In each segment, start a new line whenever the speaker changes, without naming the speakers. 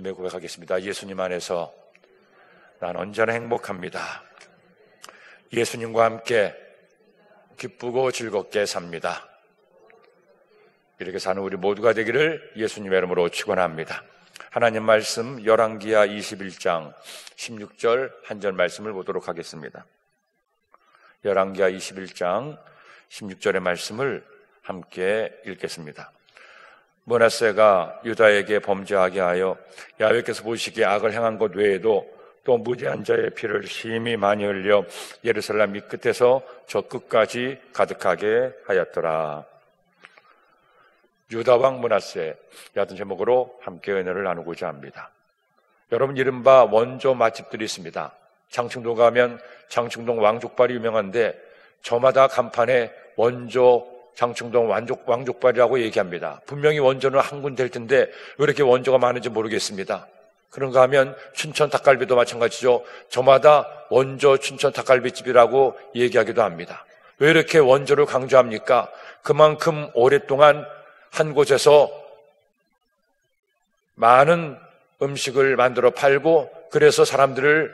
믿음의 고백하겠습니다. 예수님 안에서 난 언제나 행복합니다. 예수님과 함께 기쁘고 즐겁게 삽니다. 이렇게 사는 우리 모두가 되기를 예수님의 이름으로 축원합니다. 하나님 말씀 열왕기하 21장 16절 한 절 말씀을 보도록 하겠습니다. 열왕기하 21장 16절의 말씀을 함께 읽겠습니다. 므낫세가 유다에게 범죄하게 하여 야훼께서 보시기에 악을 행한 것 외에도 또 무죄한 자의 피를 심히 많이 흘려 예루살렘 밑끝에서 저 끝까지 가득하게 하였더라. 유다 왕 므낫세, 같은 제목으로 함께 은혜를 나누고자 합니다. 여러분, 이른바 원조 맛집들이 있습니다. 장충동 가면 장충동 왕족발이 유명한데 저마다 간판에 원조 장충동 왕족발이라고 얘기합니다. 분명히 원조는 한 군데일 텐데 왜 이렇게 원조가 많은지 모르겠습니다. 그런가 하면 춘천 닭갈비도 마찬가지죠. 저마다 원조 춘천 닭갈비집이라고 얘기하기도 합니다. 왜 이렇게 원조를 강조합니까? 그만큼 오랫동안 한 곳에서 많은 음식을 만들어 팔고 그래서 사람들을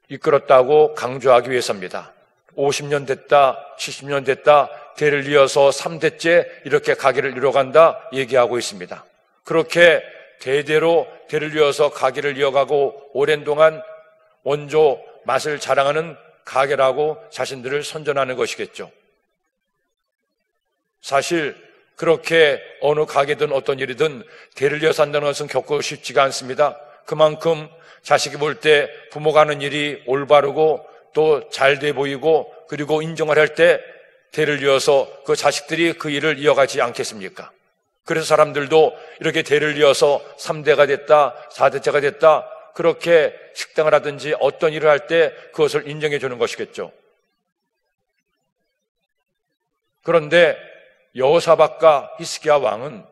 이끌었다고 강조하기 위해서입니다. 50년 됐다, 70년 됐다, 대를 이어서 3대째 이렇게 가게를 이뤄간다 얘기하고 있습니다. 그렇게 대대로 대를 이어서 가게를 이어가고 오랜 동안 원조 맛을 자랑하는 가게라고 자신들을 선전하는 것이겠죠. 사실 그렇게 어느 가게든 어떤 일이든 대를 이어서 한다는 것은 겪고 쉽지가 않습니다. 그만큼 자식이 볼 때 부모가 하는 일이 올바르고 또 잘 돼 보이고 그리고 인정을 할 때 대를 이어서 그 자식들이 그 일을 이어가지 않겠습니까? 그래서 사람들도 이렇게 대를 이어서 3대가 됐다, 4대째가 됐다, 그렇게 식당을 하든지 어떤 일을 할 때 그것을 인정해 주는 것이겠죠. 그런데 여호사밧과 히스기야 왕은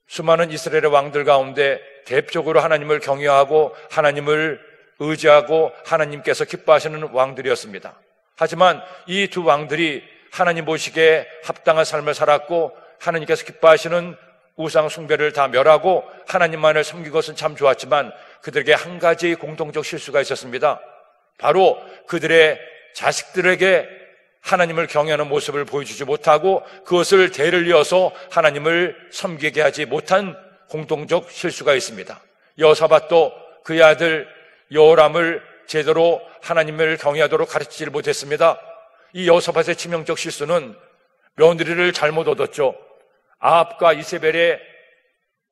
수많은 이스라엘의 왕들 가운데 대표적으로 하나님을 경외하고 하나님을 의지하고 하나님께서 기뻐하시는 왕들이었습니다. 하지만 이 두 왕들이 하나님 보시기에 합당한 삶을 살았고 하나님께서 기뻐하시는 우상 숭배를 다 멸하고 하나님만을 섬긴 것은 참 좋았지만 그들에게 한 가지 공통적 실수가 있었습니다. 바로 그들의 자식들에게 하나님을 경외하는 모습을 보여주지 못하고 그것을 대를 이어서 하나님을 섬기게 하지 못한 공통적 실수가 있습니다. 여호사밧도 그의 아들 여호람을 제대로 하나님을 경외하도록 가르치지 못했습니다. 이 여호사밧의 치명적 실수는 며느리를 잘못 얻었죠. 아합과 이세벨의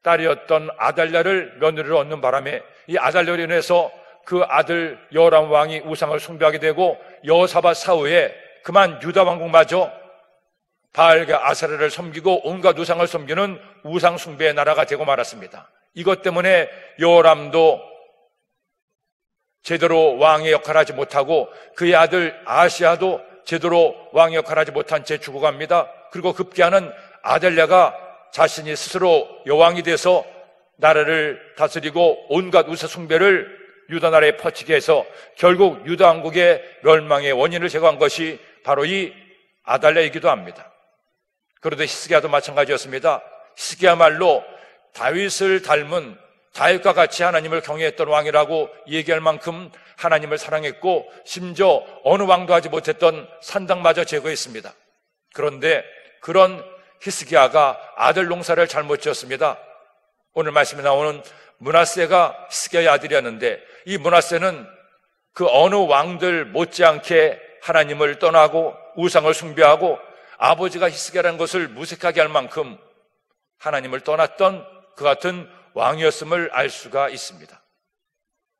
딸이었던 아달랴를 며느리로 얻는 바람에 이 아달랴로 인해서 그 아들 여호람 왕이 우상을 숭배하게 되고 여호사밧 사후에 그만 유다 왕국마저 바알과 아세라를 섬기고 온갖 우상을 섬기는 우상 숭배의 나라가 되고 말았습니다. 이것 때문에 여호람도 제대로 왕의 역할을 하지 못하고 그의 아들 아하시야도 제대로 왕의 역할을 하지 못한 채 죽어갑니다. 그리고 급기야는 아달랴가 자신이 스스로 여왕이 돼서 나라를 다스리고 온갖 우상 숭배를 유다 나라에 퍼지게 해서 결국 유다 왕국의 멸망의 원인을 제거한 것이 바로 이 아달랴이기도 합니다. 그런데 히스기야도 마찬가지였습니다. 히스기야말로 다윗을 닮은 다윗과 같이 하나님을 경외했던 왕이라고 얘기할 만큼 하나님을 사랑했고 심지어 어느 왕도 하지 못했던 산당마저 제거했습니다. 그런데 그런 히스기야가 아들 농사를 잘못 지었습니다. 오늘 말씀에 나오는 므낫세가 히스기야의 아들이었는데 이 므낫세는 그 어느 왕들 못지않게 하나님을 떠나고 우상을 숭배하고 아버지가 히스기야라는 것을 무색하게 할 만큼 하나님을 떠났던 그 같은 왕이었음을 알 수가 있습니다.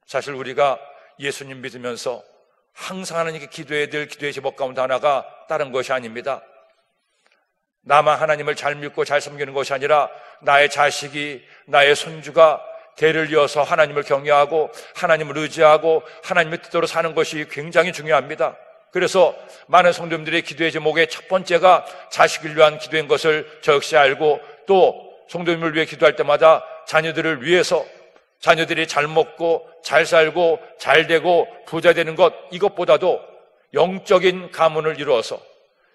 사실 우리가 예수님 믿으면서 항상 하나님께 기도해야 될 기도의 제목 가운데 하나가 다른 것이 아닙니다. 나만 하나님을 잘 믿고 잘 섬기는 것이 아니라 나의 자식이, 나의 손주가 대를 이어서 하나님을 경외하고 하나님을 의지하고 하나님의 뜻대로 사는 것이 굉장히 중요합니다. 그래서 많은 성도님들의 기도의 제목의 첫 번째가 자식을 위한 기도인 것을 저 역시 알고 또 성도님을 위해 기도할 때마다 자녀들을 위해서 자녀들이 잘 먹고 잘 살고 잘 되고 부자 되는 것, 이것보다도 영적인 가문을 이루어서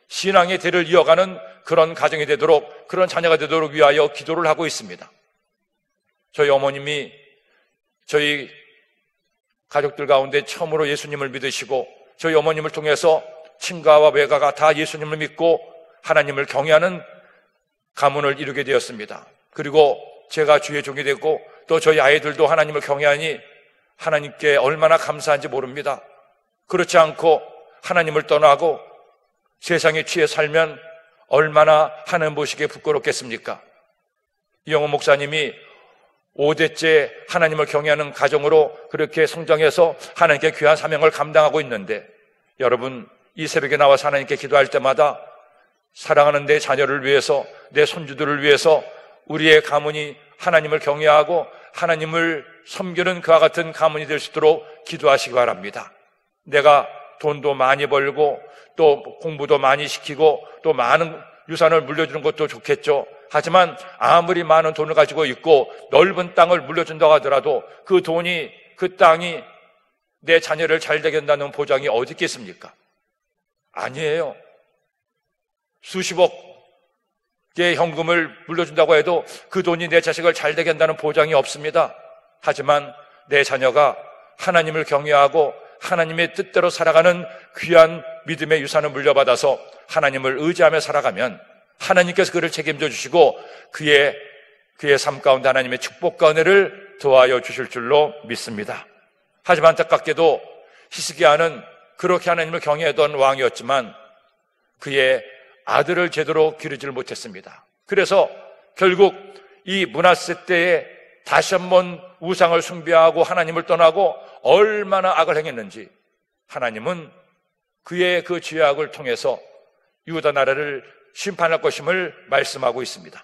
신앙의 대를 이어가는 그런 가정이 되도록, 그런 자녀가 되도록 위하여 기도를 하고 있습니다. 저희 어머님이 저희 가족들 가운데 처음으로 예수님을 믿으시고 저희 어머님을 통해서 친가와 외가가 다 예수님을 믿고 하나님을 경외하는 가문을 이루게 되었습니다. 그리고 제가 주의 종이 되고 또 저희 아이들도 하나님을 경외하니 하나님께 얼마나 감사한지 모릅니다. 그렇지 않고 하나님을 떠나고 세상에 취해 살면 얼마나 하나님 보시기에 부끄럽겠습니까? 이영호 목사님이 5대째 하나님을 경외하는 가정으로 그렇게 성장해서 하나님께 귀한 사명을 감당하고 있는데, 여러분, 이 새벽에 나와서 하나님께 기도할 때마다 사랑하는 내 자녀를 위해서, 내 손주들을 위해서 우리의 가문이 하나님을 경외하고 하나님을 섬기는 그와 같은 가문이 될 수 있도록 기도하시기 바랍니다. 내가 돈도 많이 벌고 또 공부도 많이 시키고 또 많은 유산을 물려주는 것도 좋겠죠. 하지만 아무리 많은 돈을 가지고 있고 넓은 땅을 물려준다고 하더라도 그 돈이, 그 땅이 내 자녀를 잘 되게 한다는 보장이 어디 있겠습니까? 아니에요. 수십억의 현금을 물려준다고 해도 그 돈이 내 자식을 잘 되게 한다는 보장이 없습니다. 하지만 내 자녀가 하나님을 경외하고 하나님의 뜻대로 살아가는 귀한 믿음의 유산을 물려받아서 하나님을 의지하며 살아가면 하나님께서 그를 책임져 주시고 그의 삶 가운데 하나님의 축복과 은혜를 더하여 주실 줄로 믿습니다. 하지만 안타깝게도 히스기야는 그렇게 하나님을 경외하던 왕이었지만 그의 아들을 제대로 기르지를 못했습니다. 그래서 결국 이 므낫세 때에 다시 한번 우상을 숭배하고 하나님을 떠나고 얼마나 악을 행했는지 하나님은 그의 그 죄악을 통해서 유다 나라를 심판할 것임을 말씀하고 있습니다.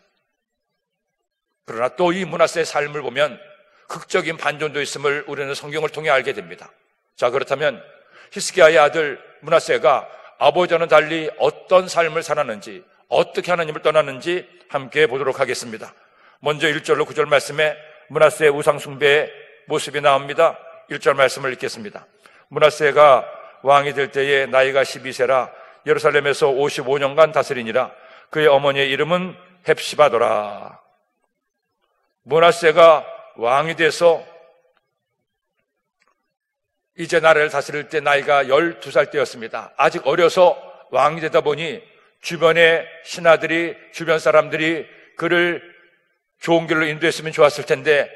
그러나 또 이 므낫세의 삶을 보면 극적인 반전도 있음을 우리는 성경을 통해 알게 됩니다. 자, 그렇다면 히스기야의 아들 므낫세가 아버지와는 달리 어떤 삶을 살았는지, 어떻게 하나님을 떠났는지 함께 보도록 하겠습니다. 먼저 1절로 9절 말씀에 므낫세의 우상 숭배의 모습이 나옵니다. 1절 말씀을 읽겠습니다. 므낫세가 왕이 될 때에 나이가 12세라 예루살렘에서 55년간 다스리니라. 그의 어머니의 이름은 헵시바더라. 므낫세가 왕이 돼서 이제 나라를 다스릴 때 나이가 12살 때였습니다. 아직 어려서 왕이 되다 보니 주변의 신하들이, 주변 사람들이 그를 좋은 길로 인도했으면 좋았을 텐데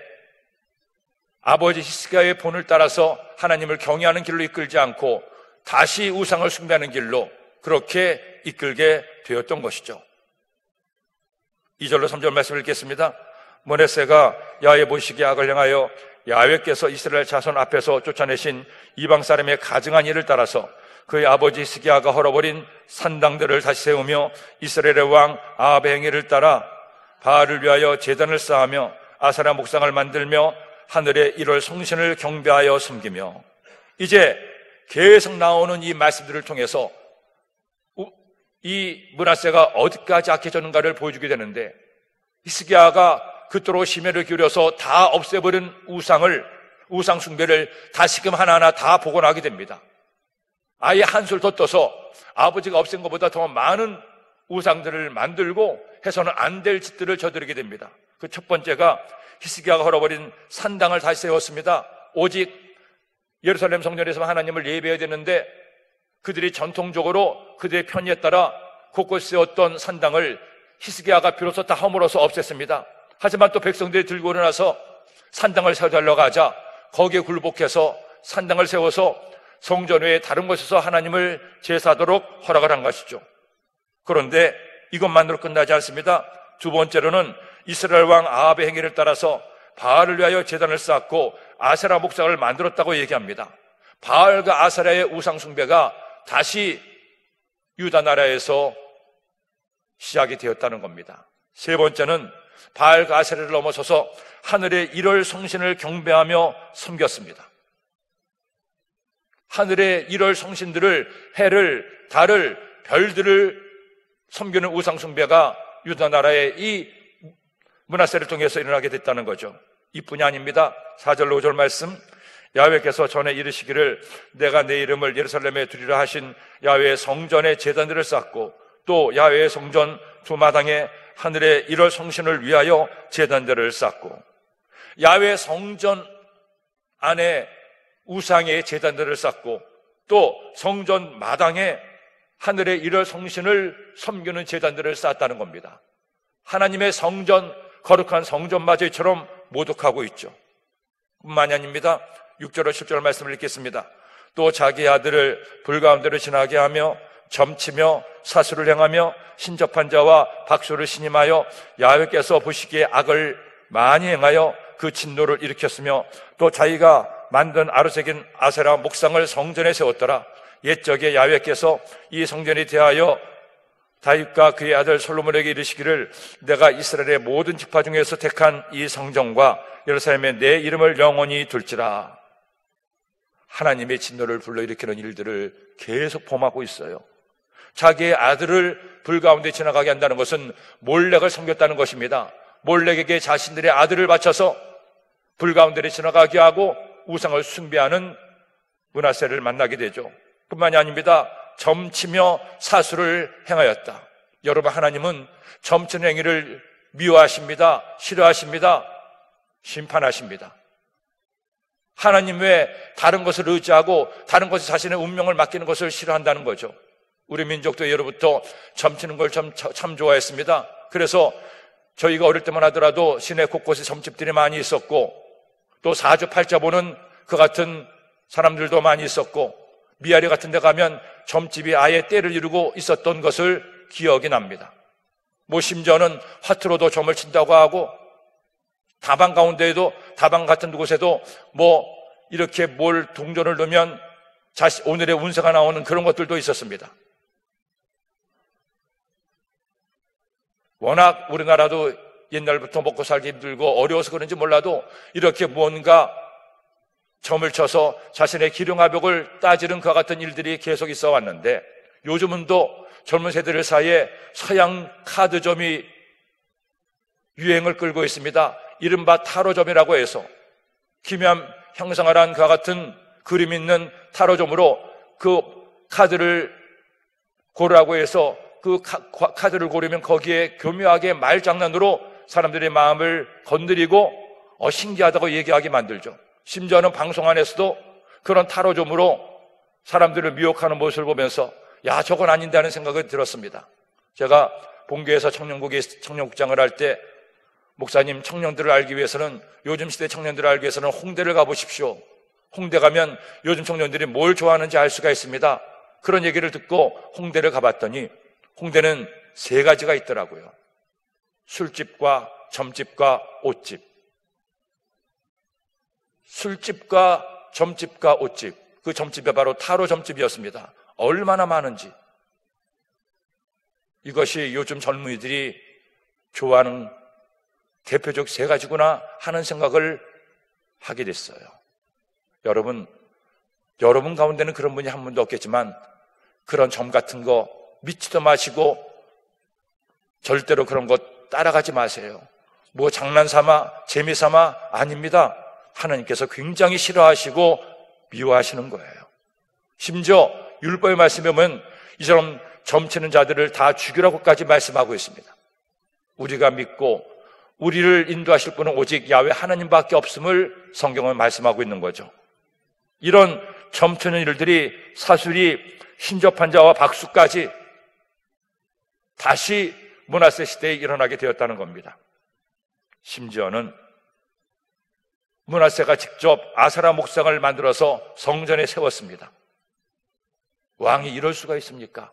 아버지 히스기야의 본을 따라서 하나님을 경외하는 길로 이끌지 않고 다시 우상을 숭배하는 길로 그렇게 이끌게 되었던 것이죠. 2절로 3절 말씀을 읽겠습니다. 므낫세가 야훼 보시기에 악을 행하여 야훼께서 이스라엘 자손 앞에서 쫓아내신 이방 사람의 가증한 일을 따라서 그의 아버지 히스기야가 헐어버린 산당들을 다시 세우며 이스라엘의 왕 아합의 행위를 따라 바알을 위하여 제단을 쌓으며 아세라 목상을 만들며 하늘의 1월 성신을 경배하여 섬기며. 이제 계속 나오는 이 말씀들을 통해서 이 므낫세가 어디까지 악해졌는가를 보여주게 되는데, 히스기야가 그토록 심혈을 기울여서 다 없애버린 우상 숭배를 다시금 하나하나 다 복원하게 됩니다. 아예 한술 더 떠서 아버지가 없앤 것보다 더 많은 우상들을 만들고 해서는 안 될 짓들을 저지르게 됩니다. 그 첫 번째가 히스기야가 헐어버린 산당을 다시 세웠습니다. 오직 예루살렘 성전에서만 하나님을 예배해야 되는데 그들이 전통적으로 그들의 편의에 따라 곳곳에 세웠던 산당을 히스기야가 비로소 다 허물어서 없앴습니다. 하지만 또 백성들이 들고 일어나서 산당을 세워달라고 하자 거기에 굴복해서 산당을 세워서 성전 외에 다른 곳에서 하나님을 제사하도록 허락을 한 것이죠. 그런데 이것만으로 끝나지 않습니다. 두 번째로는 이스라엘 왕 아합의 행위를 따라서 바알을 위하여 제단을 쌓고 아세라 목상을 만들었다고 얘기합니다. 바알과 아세라의 우상 숭배가 다시 유다 나라에서 시작이 되었다는 겁니다. 세 번째는 바알과 아세라를 넘어서서 하늘의 1월 성신을 경배하며 섬겼습니다. 하늘의 1월 성신들을, 해를, 달을, 별들을 섬기는 우상 숭배가 유다 나라의 이 므낫세를 통해서 일어나게 됐다는 거죠. 이뿐이 아닙니다. 4절 5절 말씀, 야훼께서 전에 이르시기를 내가 내 이름을 예루살렘에 두리라 하신 야훼의 성전에 제단들을 쌓고 또 야훼의 성전 두 마당에 하늘의 1월 성신을 위하여 제단들을 쌓고. 야훼의 성전 안에 우상의 제단들을 쌓고 또 성전 마당에 하늘의 일월 성신을 섬기는 제단들을 쌓았다는 겁니다. 하나님의 성전, 거룩한 성전마저처럼 모독하고 있죠. 뿐만이 아닙니다. 6절과 10절 말씀을 읽겠습니다. 또 자기 아들을 불 가운데로 지나게 하며 점치며 사수를 행하며 신접한 자와 박수를 신임하여 야훼께서 보시기에 악을 많이 행하여 그 진노를 일으켰으며 또 자기가 만든 아르색인 아세라 목상을 성전에 세웠더라. 옛적에 야훼께서 이 성전에 대하여 다윗과 그의 아들 솔로몬에게 이르시기를 내가 이스라엘의 모든 지파 중에서 택한 이 성전과 예루살렘에 내 이름을 영원히 둘지라. 하나님의 진노를 불러일으키는 일들을 계속 범하고 있어요. 자기의 아들을 불 가운데 지나가게 한다는 것은 몰렉을 섬겼다는 것입니다. 몰렉에게 자신들의 아들을 바쳐서 불 가운데를 지나가게 하고 우상을 숭배하는 므낫세를 만나게 되죠. 뿐만이 아닙니다. 점치며 사수를 행하였다. 여러분, 하나님은 점치는 행위를 미워하십니다. 싫어하십니다. 심판하십니다. 하나님 외에 다른 것을 의지하고 다른 것에 자신의 운명을 맡기는 것을 싫어한다는 거죠. 우리 민족도 예로부터 점치는 걸 참 좋아했습니다. 그래서 저희가 어릴 때만 하더라도 시내 곳곳에 점집들이 많이 있었고 또 사주팔자 보는 그 같은 사람들도 많이 있었고 미아리 같은 데 가면 점집이 아예 때를 이루고 있었던 것을 기억이 납니다. 심지어는 화투로도 점을 친다고 하고 다방 가운데에도 다방 같은 곳에도 이렇게 동전을 넣으면 오늘의 운세가 나오는 그런 것들도 있었습니다. 워낙 우리나라도 옛날부터 먹고 살기 힘들고 어려워서 그런지 몰라도 이렇게 뭔가 점을 쳐서 자신의 기륭아벽을 따지는 그와 같은 일들이 계속 있어 왔는데 요즘은 또 젊은 세대들 사이에 서양 카드점이 유행을 끌고 있습니다. 이른바 타로점이라고 해서 기묘한 형상을 한 그와 같은 그림 있는 타로점으로 그 카드를 고르라고 해서 그 카드를 고르면 거기에 교묘하게 말장난으로 사람들의 마음을 건드리고 신기하다고 얘기하게 만들죠. 심지어는 방송 안에서도 그런 타로점으로 사람들을 미혹하는 모습을 보면서 야, 저건 아닌다는 생각이 들었습니다. 제가 본교에서 청년국장을 할 때 목사님, 청년들을 알기 위해서는, 요즘 시대 청년들을 알기 위해서는 홍대를 가보십시오. 홍대 가면 요즘 청년들이 뭘 좋아하는지 알 수가 있습니다. 그런 얘기를 듣고 홍대를 가봤더니 홍대는 3가지가 있더라고요. 술집과 점집과 옷집. 술집과 점집과 옷집. 그 점집이 바로 타로 점집이었습니다. 얼마나 많은지. 이것이 요즘 젊은이들이 좋아하는 대표적 3가지구나 하는 생각을 하게 됐어요. 여러분 가운데는 그런 분이 한 분도 없겠지만 그런 점 같은 거 믿지도 마시고 절대로 그런 것 따라가지 마세요. 장난삼아 재미삼아 아닙니다. 하나님께서 굉장히 싫어하시고 미워하시는 거예요. 심지어 율법의 말씀에 보면 이처럼 점치는 자들을 다 죽이라고까지 말씀하고 있습니다. 우리가 믿고 우리를 인도하실 분은 오직 야훼 하나님밖에 없음을 성경은 말씀하고 있는 거죠. 이런 점치는 일들이 사술이 신접한 자와 박수까지 다시 므낫세 시대에 일어나게 되었다는 겁니다. 심지어는 므낫세가 직접 아세라 목상을 만들어서 성전에 세웠습니다. 왕이 이럴 수가 있습니까?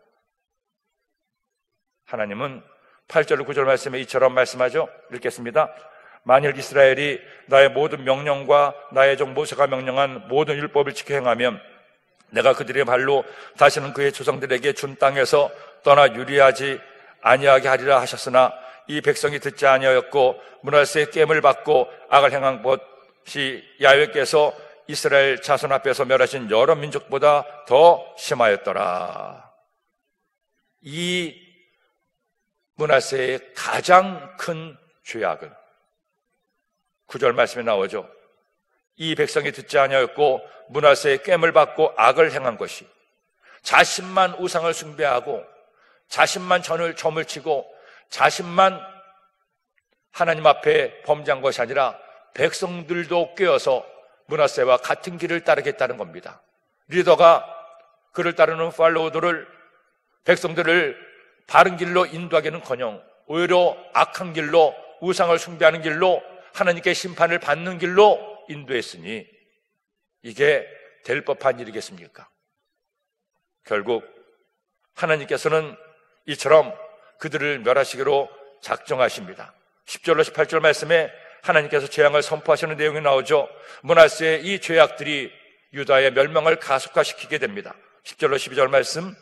하나님은 8절 9절 말씀에 이처럼 말씀하죠. 읽겠습니다. 만일 이스라엘이 나의 모든 명령과 나의 종 모세가 명령한 모든 율법을 지켜 행하면 내가 그들의 발로 다시는 그의 조상들에게 준 땅에서 떠나 유리하지 아니하게 하리라 하셨으나 이 백성이 듣지 아니하였고 므낫세의 깸을 받고 악을 행한 것이 야훼께서 이스라엘 자손 앞에서 멸하신 여러 민족보다 더 심하였더라. 이 므낫세의 가장 큰 죄악은 9절 말씀에 나오죠. 이 백성이 듣지 아니하였고 므낫세의 깸을 받고 악을 행한 것이, 자신만 우상을 숭배하고 자신만 점을 치고 자신만 하나님 앞에 범죄한 것이 아니라 백성들도 꿰어서 므낫세와 같은 길을 따르겠다는 겁니다. 리더가 그를 따르는 팔로워들을, 백성들을 바른 길로 인도하기는커녕 오히려 악한 길로, 우상을 숭배하는 길로, 하나님께 심판을 받는 길로 인도했으니 이게 될 법한 일이겠습니까? 결국 하나님께서는 이처럼 그들을 멸하시기로 작정하십니다. 10절로 18절 말씀에 하나님께서 재앙을 선포하시는 내용이 나오죠. 므낫세의 이 죄악들이 유다의 멸망을 가속화시키게 됩니다. 10절로 12절 말씀,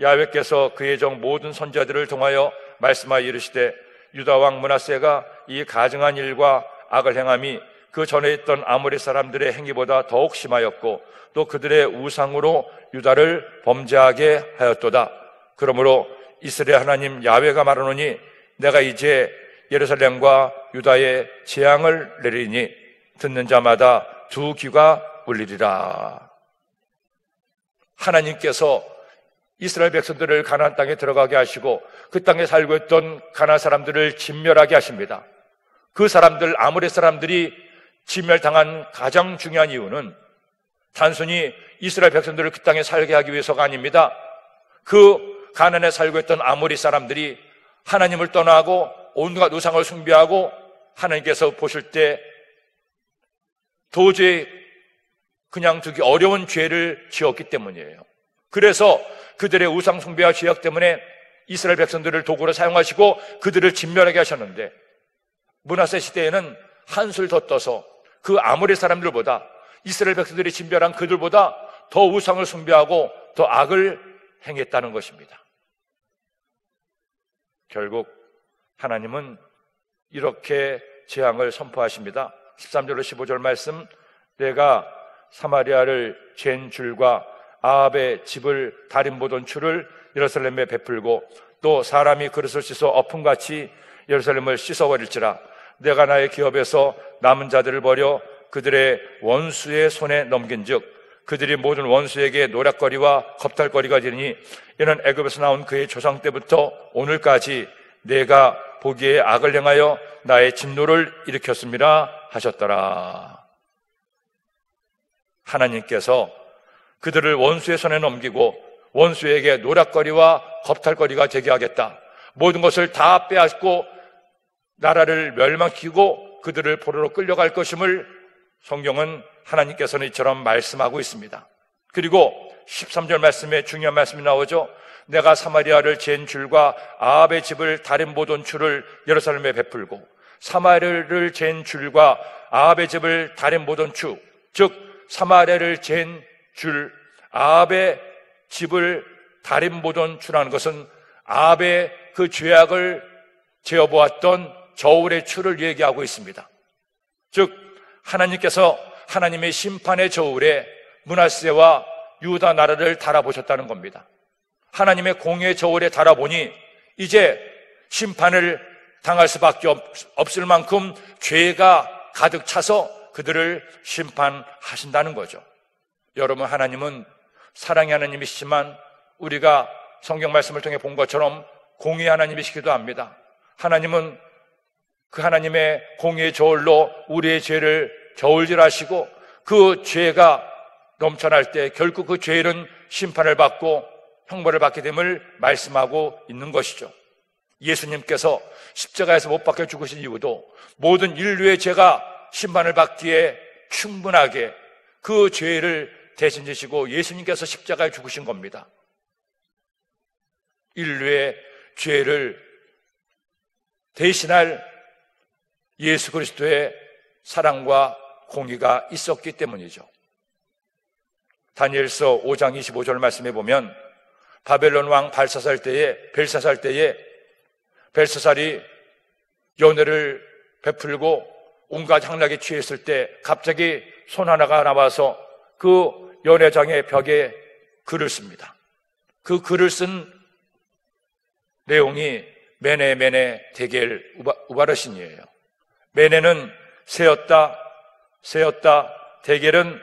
야훼께서 그의 종 모든 선지자들을 통하여 말씀하여 이르시되 유다 왕 므낫세가 이 가증한 일과 악을 행함이 그 전에 있던 아모리 사람들의 행위보다 더욱 심하였고 또 그들의 우상으로 유다를 범죄하게 하였도다. 그러므로 이스라엘 하나님 야훼가 말하노니 내가 이제 예루살렘과 유다에 재앙을 내리니 듣는 자마다 두 귀가 울리리라. 하나님께서 이스라엘 백성들을 가나안 땅에 들어가게 하시고 그 땅에 살고 있던 가나안 사람들을 진멸하게 하십니다. 그 사람들, 아모리 사람들이 진멸당한 가장 중요한 이유는 단순히 이스라엘 백성들을 그 땅에 살게 하기 위해서가 아닙니다. 그 가나안에 살고 있던 아모리 사람들이 하나님을 떠나고 온갖 우상을 숭배하고 하나님께서 보실 때 도저히 그냥 두기 어려운 죄를 지었기 때문이에요. 그래서 그들의 우상 숭배와 죄악 때문에 이스라엘 백성들을 도구로 사용하시고 그들을 진멸하게 하셨는데, 므낫세 시대에는 한술 더 떠서 그 아모리 사람들보다, 이스라엘 백성들이 진멸한 그들보다 더 우상을 숭배하고 더 악을 행했다는 것입니다. 결국 하나님은 이렇게 재앙을 선포하십니다. 13절로 15절 말씀, 내가 사마리아를 잰 줄과 아합의 집을 다림 보던 추를 예루살렘에 베풀고 또 사람이 그릇을 씻어 엎음같이 예루살렘을 씻어버릴지라. 내가 나의 기업에서 남은 자들을 버려 그들의 원수의 손에 넘긴즉 그들이 모든 원수에게 노략거리와 겁탈거리가 되니 이는 애굽에서 나온 그의 조상 때부터 오늘까지 내가 보기에 악을 행하여 나의 진노를 일으켰습니다 하셨더라. 하나님께서 그들을 원수의 손에 넘기고 원수에게 노략거리와 겁탈거리가 되게 하겠다. 모든 것을 다 빼앗고 나라를 멸망시키고 그들을 포로로 끌려갈 것임을 성경은 하나님께서는 이처럼 말씀하고 있습니다. 그리고 13절 말씀에 중요한 말씀이 나오죠. 내가 사마리아를 잰 줄과 아합의 집을 다림 보던 추를 예루살렘에 베풀고, 사마리아를 잰 줄과 아합의 집을 다림 보던 추, 즉 사마리아를 잰 줄, 아합의 집을 다림 보던 추라는 것은 아합의 그 죄악을 재어보았던 저울의 추를 얘기하고 있습니다. 즉 하나님께서 하나님의 심판의 저울에 므낫세와 유다 나라를 달아보셨다는 겁니다. 하나님의 공의 저울에 달아보니 이제 심판을 당할 수밖에 없을 만큼 죄가 가득 차서 그들을 심판하신다는 거죠. 여러분, 하나님은 사랑의 하나님이시지만 우리가 성경 말씀을 통해 본 것처럼 공의의 하나님이시기도 합니다. 하나님은 그 하나님의 공의의 저울로 우리의 죄를 저울질하시고 그 죄가 넘쳐날 때 결국 그 죄는 심판을 받고 형벌을 받게 됨을 말씀하고 있는 것이죠. 예수님께서 십자가에서 못 박혀 죽으신 이유도 모든 인류의 죄가 심판을 받기에 충분하게 그 죄를 대신 지시고 예수님께서 십자가에 죽으신 겁니다. 인류의 죄를 대신할 예수 그리스도의 사랑과 공의가 있었기 때문이죠. 다니엘서 5장 25절 말씀에 보면 바벨론 왕 벨사살 때에 벨사살이 연회를 베풀고 온갖 향락에 취했을 때 갑자기 손 하나가 나와서 그 연회장의 벽에 글을 씁니다. 그 글을 쓴 내용이 메네 메네 데겔 우바르신이에요. 메네는 세었다, 데겔은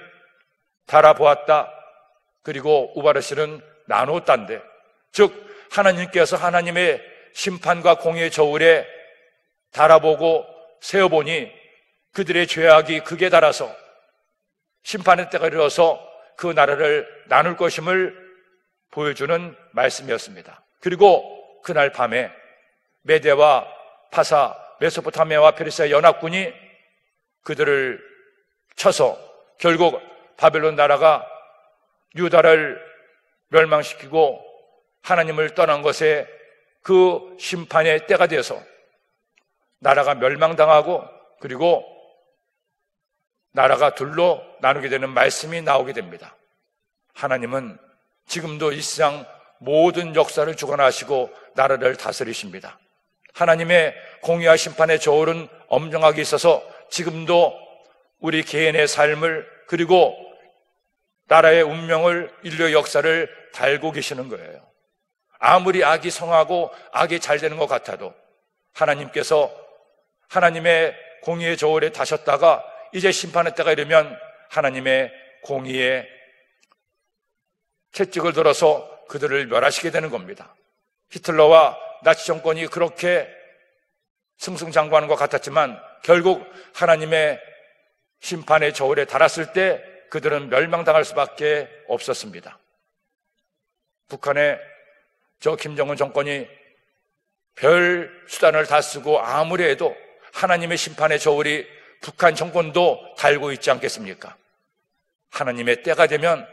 달아보았다, 그리고 우바르신은 나눴단데, 즉 하나님께서 하나님의 심판과 공의의 저울에 달아보고 세어보니 그들의 죄악이 극에 달아서 심판의 때가 이르러서 그 나라를 나눌 것임을 보여주는 말씀이었습니다. 그리고 그날 밤에 메대와 파사, 메소포타미아와 페르시아 연합군이 그들을 쳐서 결국 바벨론 나라가 유다를 멸망시키고 하나님을 떠난 것에 그 심판의 때가 되어서 나라가 멸망당하고 그리고 나라가 둘로 나누게 되는 말씀이 나오게 됩니다. 하나님은 지금도 이 세상 모든 역사를 주관하시고 나라를 다스리십니다. 하나님의 공의와 심판의 저울은 엄정하게 있어서 지금도 우리 개인의 삶을 그리고 나라의 운명을, 인류의 역사를 달고 계시는 거예요. 아무리 악이 성하고 악이 잘 되는 것 같아도 하나님께서 하나님의 공의의 저울에 다셨다가 이제 심판의 때가 이르면 하나님의 공의의 채찍을 들어서 그들을 멸하시게 되는 겁니다. 히틀러와 나치 정권이 그렇게 승승장구하는 것 같았지만 결국 하나님의 심판의 저울에 달았을 때 그들은 멸망당할 수밖에 없었습니다. 북한의 저 김정은 정권이 별 수단을 다 쓰고 아무리 해도 하나님의 심판의 저울이 북한 정권도 달고 있지 않겠습니까? 하나님의 때가 되면,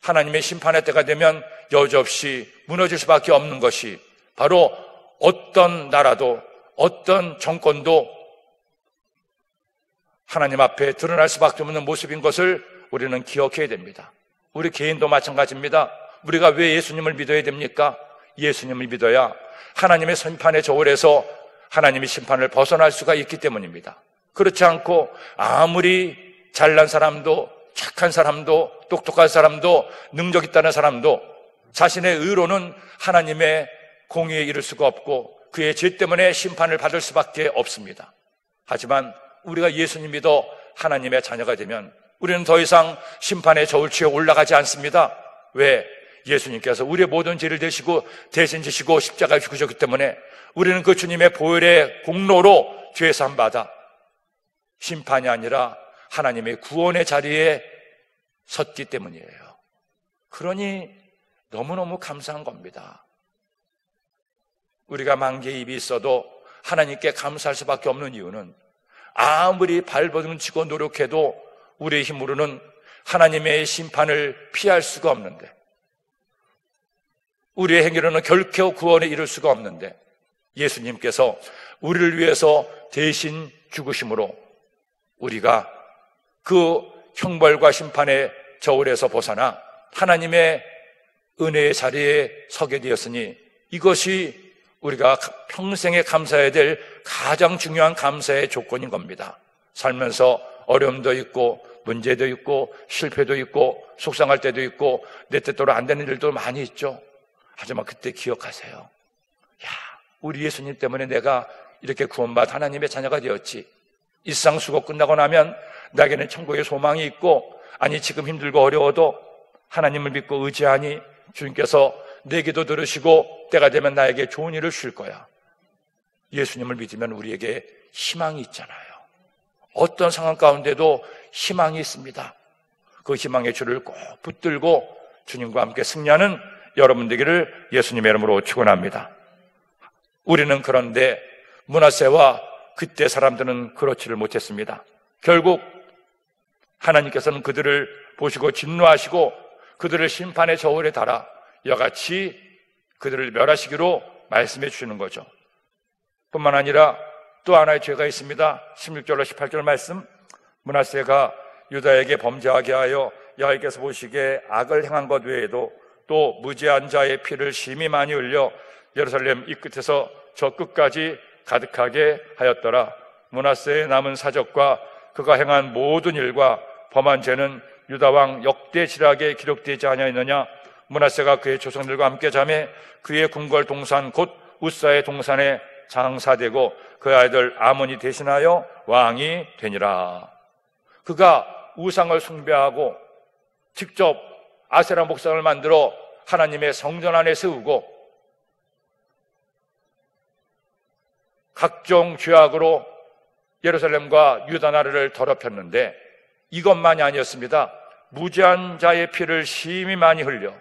하나님의 심판의 때가 되면 여지없이 무너질 수밖에 없는 것이 바로 어떤 나라도 어떤 정권도 하나님 앞에 드러날 수밖에 없는 모습인 것을 우리는 기억해야 됩니다. 우리 개인도 마찬가지입니다. 우리가 왜 예수님을 믿어야 됩니까? 예수님을 믿어야 하나님의 심판의 저울에서 하나님의 심판을 벗어날 수가 있기 때문입니다. 그렇지 않고 아무리 잘난 사람도 착한 사람도 똑똑한 사람도 능력 있다는 사람도 자신의 의로는 하나님의 공의에 이를 수가 없고 그의 죄 때문에 심판을 받을 수밖에 없습니다. 하지만 우리가 예수님 믿어 하나님의 자녀가 되면 우리는 더 이상 심판의 저울치에 올라가지 않습니다. 왜? 예수님께서 우리의 모든 죄를 대시고 대신 지시고 십자가에 죽으셨기 때문에 우리는 그 주님의 보혈의 공로로 죄 사함 받아 심판이 아니라 하나님의 구원의 자리에 섰기 때문이에요. 그러니 너무너무 감사한 겁니다. 우리가 만개의 입이 있어도 하나님께 감사할 수밖에 없는 이유는 아무리 발버둥치고 노력해도 우리의 힘으로는 하나님의 심판을 피할 수가 없는데, 우리의 행위로는 결코 구원에 이를 수가 없는데 예수님께서 우리를 위해서 대신 죽으심으로 우리가 그 형벌과 심판의 저울에서 벗어나 하나님의 은혜의 자리에 서게 되었으니 이것이 우리가 평생에 감사해야 될 가장 중요한 감사의 조건인 겁니다. 살면서 어려움도 있고 문제도 있고 실패도 있고 속상할 때도 있고 내 뜻대로 안 되는 일도 많이 있죠. 하지만 그때 기억하세요. 야, 우리 예수님 때문에 내가 이렇게 구원받아 하나님의 자녀가 되었지. 이 세상 수고 끝나고 나면 나에게는 천국의 소망이 있고, 아니 지금 힘들고 어려워도 하나님을 믿고 의지하니 주님께서 내 기도 들으시고 때가 되면 나에게 좋은 일을 주실 거야. 예수님을 믿으면 우리에게 희망이 있잖아요. 어떤 상황 가운데도 희망이 있습니다. 그 희망의 줄을 꼭 붙들고 주님과 함께 승리하는 여러분 되기를 예수님의 이름으로 축원합니다. 우리는 그런데 므낫세와 그때 사람들은 그렇지를 못했습니다. 결국 하나님께서는 그들을 보시고 진노하시고 그들을 심판의 저울에 달아 이와같이 그들을 멸하시기로 말씀해 주시는 거죠. 뿐만 아니라 또 하나의 죄가 있습니다. 16절로 18절 말씀, 므낫세가 유다에게 범죄하게 하여 여호와께서 보시기에 악을 행한 것 외에도 또 무죄한 자의 피를 심히 많이 흘려 예루살렘 이 끝에서 저 끝까지 가득하게 하였더라. 므낫세의 남은 사적과 그가 행한 모든 일과 범한 죄는 유다왕 역대 지략에 기록되지 아니하였느냐. 므낫세가 그의 조상들과 함께 자매 그의 궁궐 동산 곧 우사의 동산에 장사되고 그의 아들 아몬이 대신하여 왕이 되니라. 그가 우상을 숭배하고 직접 아세라 목상을 만들어 하나님의 성전 안에 세우고 각종 죄악으로 예루살렘과 유다 나라를 더럽혔는데 이것만이 아니었습니다. 무죄한 자의 피를 심히 많이 흘려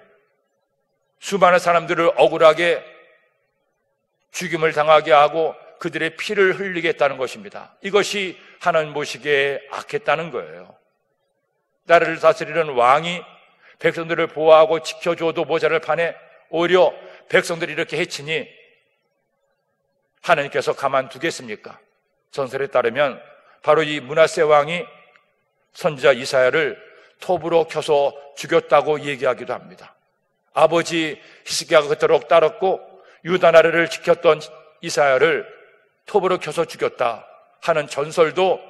수많은 사람들을 억울하게 죽임을 당하게 하고 그들의 피를 흘리게 했다는 것입니다. 이것이 하나님 보시기에 악했다는 거예요. 나라를 다스리는 왕이 백성들을 보호하고 지켜줘도 모자랄 판에 오히려 백성들이 이렇게 해치니 하나님께서 가만두겠습니까? 전설에 따르면 바로 이 므낫세 왕이 선지자 이사야를 톱으로 켜서 죽였다고 얘기하기도 합니다. 아버지 히스기야가 그토록 따랐고 유다 나라를 지켰던 이사야를 톱으로 켜서 죽였다 하는 전설도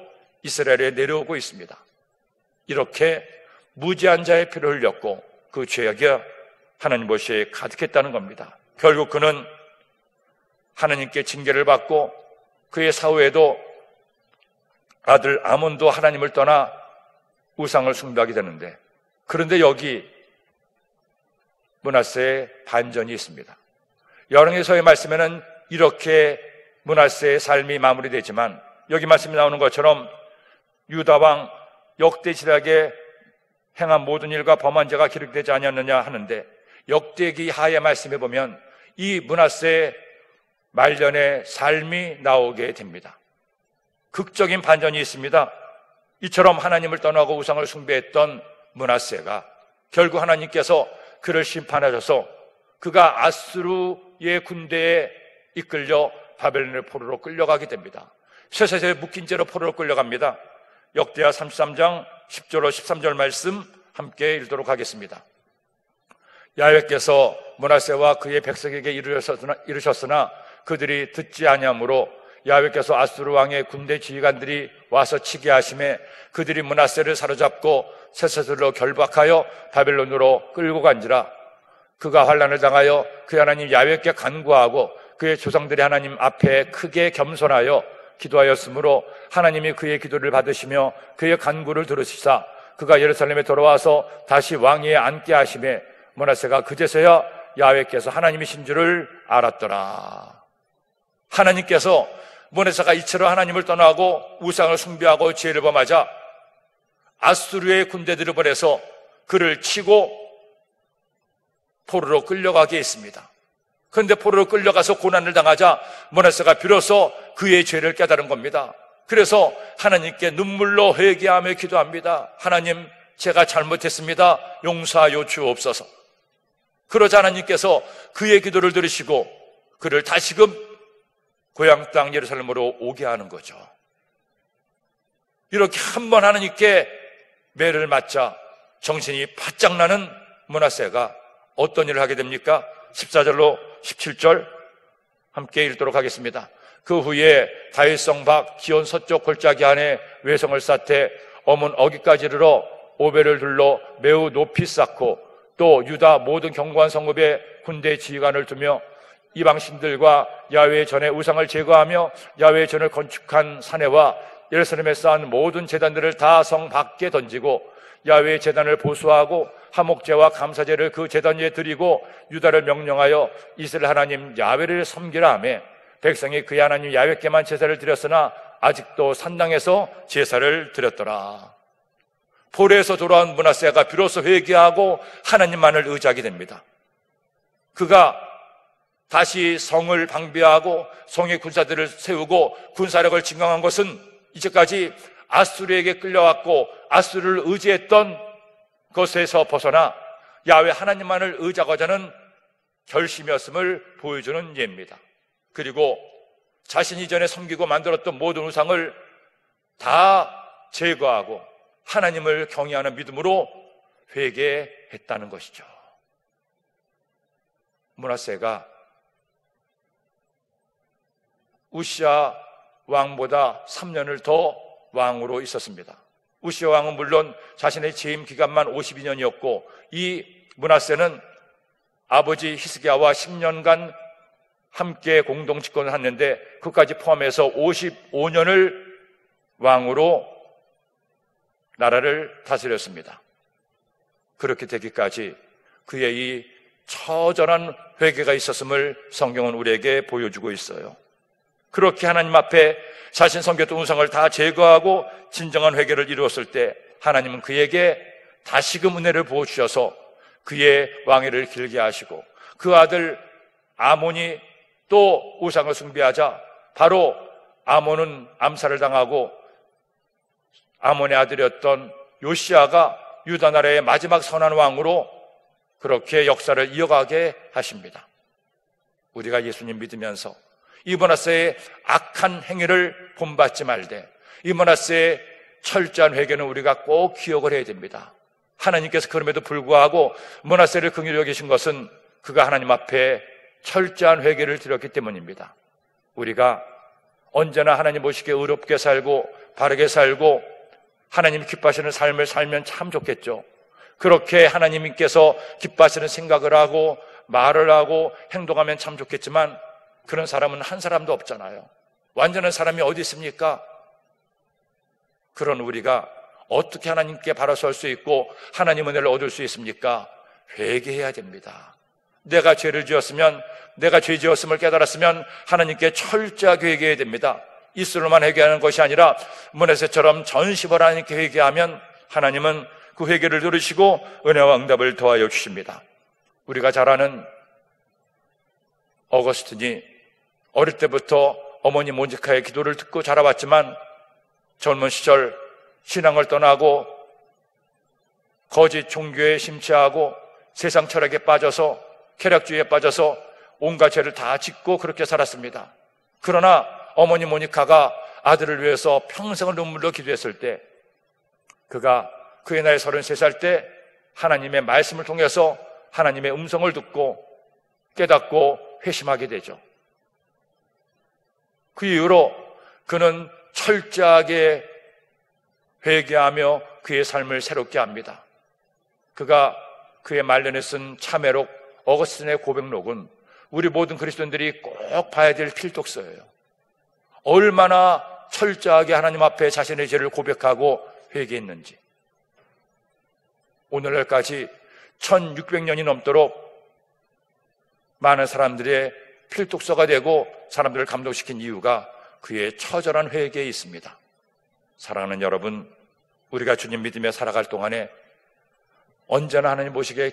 이스라엘에 내려오고 있습니다. 이렇게 무지한 자의 피를 흘렸고 그 죄악이 하나님 보시기에 가득했다는 겁니다. 결국 그는 하나님께 징계를 받고 그의 사후에도 아들 아몬도 하나님을 떠나 우상을 숭배하게 되는데, 그런데 여기 므낫세의 반전이 있습니다. 열왕기서의 말씀에는 이렇게 므낫세의 삶이 마무리되지만 여기 말씀이 나오는 것처럼 유다 왕 역대지략에 행한 모든 일과 범한 죄가 기록되지 아니었느냐 하는데, 역대기 하의 말씀에 보면 이 므낫세의 말년의 삶이 나오게 됩니다. 극적인 반전이 있습니다. 이처럼 하나님을 떠나고 우상을 숭배했던 므낫세가 결국 하나님께서 그를 심판하셔서 그가 아수르의 군대에 이끌려 바벨론의 포로로 끌려가게 됩니다. 쇠사슬에 묶인 채로 포로로 끌려갑니다. 역대하 33장 10절로 13절 말씀 함께 읽도록 하겠습니다. 야훼께서 므낫세와 그의 백성에게 이르셨으나 그들이 듣지 아니하므로 야훼께서 아수르 왕의 군대 지휘관들이 와서 치게 하심에 그들이 므낫세를 사로잡고 쇠사슬로 결박하여 바벨론으로 끌고 간지라. 그가 환난을 당하여 그의 하나님 야훼께 간구하고 그의 조상들이 하나님 앞에 크게 겸손하여 기도하였으므로 하나님이 그의 기도를 받으시며 그의 간구를 들으시사 그가 예루살렘에 돌아와서 다시 왕위에 앉게 하심에 므낫세가 그제서야 야훼께서 하나님이신 줄을 알았더라. 하나님께서 므낫세가 이처럼 하나님을 떠나고 우상을 숭배하고 죄를 범하자 아수르의 군대들을 보내서 그를 치고 포로로 끌려가게 했습니다. 그런데 포로로 끌려가서 고난을 당하자 므낫세가 비로소 그의 죄를 깨달은 겁니다. 그래서 하나님께 눈물로 회개하며 기도합니다. 하나님, 제가 잘못했습니다. 용서하여 주옵소서. 그러자 하나님께서 그의 기도를 들으시고 그를 다시금 고향 땅 예루살렘으로 오게 하는 거죠. 이렇게 한 번 하나님께 매를 맞자 정신이 바짝 나는 므낫세가 어떤 일을 하게 됩니까? 14절로 17절 함께 읽도록 하겠습니다. 그 후에 다윗성 밖 기온 서쪽 골짜기 안에 외성을 쌓되 어문 어기까지 이르러 오벨을 둘러 매우 높이 쌓고 또 유다 모든 견고한 성읍에 군대 지휘관을 두며 이방신들과 야훼의 전에 우상을 제거하며 야훼의 전을 건축한 사내와 예루살렘에 쌓은 모든 제단들을 다 성 밖에 던지고 야훼의 제단을 보수하고 화목제와 감사제를 그 제단 위에 드리고 유다를 명령하여 이스라엘 하나님 야훼를 섬기라 하며 백성이 그의 하나님 야훼께만 제사를 드렸으나 아직도 산당에서 제사를 드렸더라. 포로에서 돌아온 므낫세가 비로소 회개하고 하나님만을 의지하게 됩니다. 그가 다시 성을 방비하고 성의 군사들을 세우고 군사력을 증강한 것은 이제까지 아수르에게 끌려왔고 아수르를 의지했던 것에서 벗어나 야훼 하나님만을 의지하고자 하는 결심이었음을 보여주는 예입니다. 그리고 자신이 전에 섬기고 만들었던 모든 우상을 다 제거하고 하나님을 경외하는 믿음으로 회개했다는 것이죠. 므낫세가 우시야 왕보다 3년을 더 왕으로 있었습니다. 우시야 왕은 물론 자신의 재임 기간만 52년이었고 이 므낫세는 아버지 히스기야와 10년간 함께 공동 집권을 했는데 그까지 포함해서 55년을 왕으로 나라를 다스렸습니다. 그렇게 되기까지 그의 이 처절한 회개가 있었음을 성경은 우리에게 보여주고 있어요. 그렇게 하나님 앞에 자신 섬겼던 우상을 다 제거하고 진정한 회개를 이루었을 때 하나님은 그에게 다시금 은혜를 부어주셔서 그의 왕위를 길게 하시고, 그 아들 아몬이 또 우상을 숭배하자 바로 아몬은 암살을 당하고 아몬의 아들이었던 요시야가 유다 나라의 마지막 선한 왕으로 그렇게 역사를 이어가게 하십니다. 우리가 예수님 믿으면서 이 므낫세의 악한 행위를 본받지 말되 이 므낫세의 철저한 회개는 우리가 꼭 기억을 해야 됩니다. 하나님께서 그럼에도 불구하고 므낫세를 긍휼히 여기신 것은 그가 하나님 앞에 철저한 회개를 드렸기 때문입니다. 우리가 언제나 하나님 보시기에 의롭게 살고 바르게 살고 하나님 기뻐하시는 삶을 살면 참 좋겠죠. 그렇게 하나님께서 기뻐하시는 생각을 하고 말을 하고 행동하면 참 좋겠지만 그런 사람은 한 사람도 없잖아요. 완전한 사람이 어디 있습니까? 그런 우리가 어떻게 하나님께 바라설 수 있고 하나님 은혜를 얻을 수 있습니까? 회개해야 됩니다. 내가 죄를 지었으면, 내가 죄 지었음을 깨달았으면 하나님께 철저하게 회개해야 됩니다. 입술로만 회개하는 것이 아니라 므낫세처럼 전심으로 하나님께 회개하면 하나님은 그 회개를 들으시고 은혜와 응답을 더하여 주십니다. 우리가 잘 아는 어거스틴이 어릴 때부터 어머니 모니카의 기도를 듣고 자라왔지만 젊은 시절 신앙을 떠나고 거짓 종교에 심취하고 세상 철학에 빠져서 쾌락주의에 빠져서 온갖 죄를 다 짓고 그렇게 살았습니다. 그러나 어머니 모니카가 아들을 위해서 평생을 눈물로 기도했을 때 그가 그의 나이 33살 때 하나님의 말씀을 통해서 하나님의 음성을 듣고 깨닫고 회심하게 되죠. 그 이후로 그는 철저하게 회개하며 그의 삶을 새롭게 합니다. 그가 그의 말년에 쓴 참회록 어거스틴의 고백록은 우리 모든 그리스도인들이 꼭 봐야 될 필독서예요. 얼마나 철저하게 하나님 앞에 자신의 죄를 고백하고 회개했는지. 오늘날까지 1600년이 넘도록 많은 사람들의 필독서가 되고 사람들을 감동시킨 이유가 그의 처절한 회개에 있습니다. 사랑하는 여러분, 우리가 주님 믿으며 살아갈 동안에 언제나 하나님 보시기에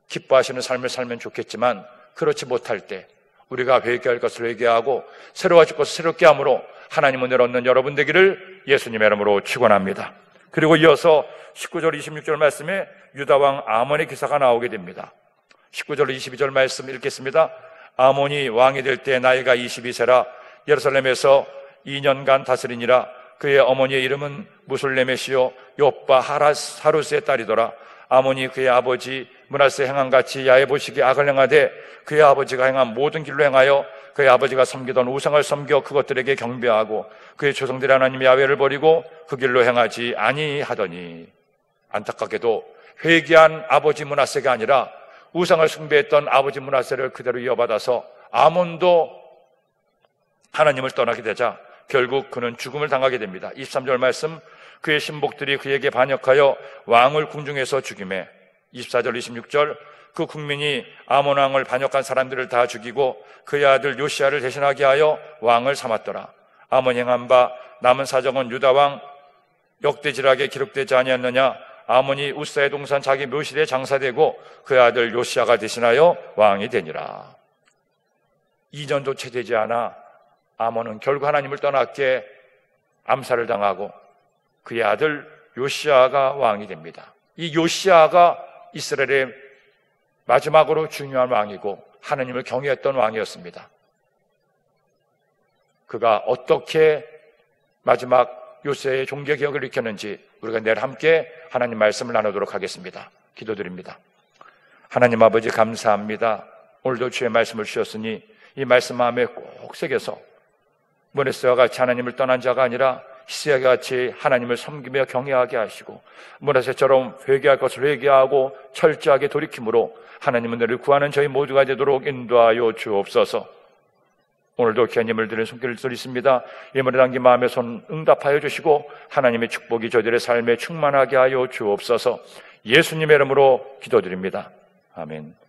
기뻐하시는 삶을 살면 좋겠지만 그렇지 못할 때 우리가 회개할 것을 회개하고 새로워질 것을 새롭게 함으로 하나님 은혜를 얻는 여러분 되기를 예수님의 이름으로 축원합니다. 그리고 이어서 19절 26절 말씀에 유다왕 아몬의 기사가 나오게 됩니다. 19절 22절 말씀 읽겠습니다. 아몬이 왕이 될 때 나이가 22세라 예루살렘에서 2년간 다스리니라. 그의 어머니의 이름은 무술레메시요 요빠 하루스의 딸이더라. 아몬이 그의 아버지 므낫세 행함같이 야해 보시기에 악을 행하되 그의 아버지가 행한 모든 길로 행하여 그의 아버지가 섬기던 우상을 섬겨 그것들에게 경배하고 그의 조상들의 하나님 야훼를 버리고 그 길로 행하지 아니하더니. 안타깝게도 회개한 아버지 므낫세가 아니라 우상을 숭배했던 아버지 므낫세를 그대로 이어받아서 아몬도 하나님을 떠나게 되자 결국 그는 죽음을 당하게 됩니다. 23절 말씀, 그의 신복들이 그에게 반역하여 왕을 궁중에서 죽이매. 24절 26절, 그 국민이 아몬 왕을 반역한 사람들을 다 죽이고 그의 아들 요시야를 대신하게 하여 왕을 삼았더라. 아몬 행한 바 남은 사정은 유다 왕 역대지락에 기록되지 아니었느냐. 아몬이 우사의 동산 자기 묘실에 장사되고 그의 아들 요시야가 대신하여 왕이 되니라. 2년도 채 되지 않아 아몬은 결국 하나님을 떠났기에 암살을 당하고 그의 아들 요시야가 왕이 됩니다. 이 요시야가 이스라엘의 마지막으로 중요한 왕이고 하나님을 경외했던 왕이었습니다. 그가 어떻게 마지막 요새의 종교 개혁을 일으켰는지 우리가 내일 함께 하나님 말씀을 나누도록 하겠습니다. 기도드립니다. 하나님 아버지 감사합니다. 오늘도 주의 말씀을 주셨으니 이 말씀 마음에 꼭 새겨서 므낫세와 같이 하나님을 떠난 자가 아니라 히스기야와 같이 하나님을 섬기며 경외하게 하시고 므낫세처럼 회개할 것을 회개하고 철저하게 돌이킴으로 하나님 은혜를 구하는 저희 모두가 되도록 인도하여 주옵소서. 오늘도 귀한 예물을 드리는 손길을 드리십니다. 예물을 남긴 마음에 손 응답하여 주시고 하나님의 축복이 저희들의 삶에 충만하게 하여 주옵소서. 예수님의 이름으로 기도드립니다. 아멘.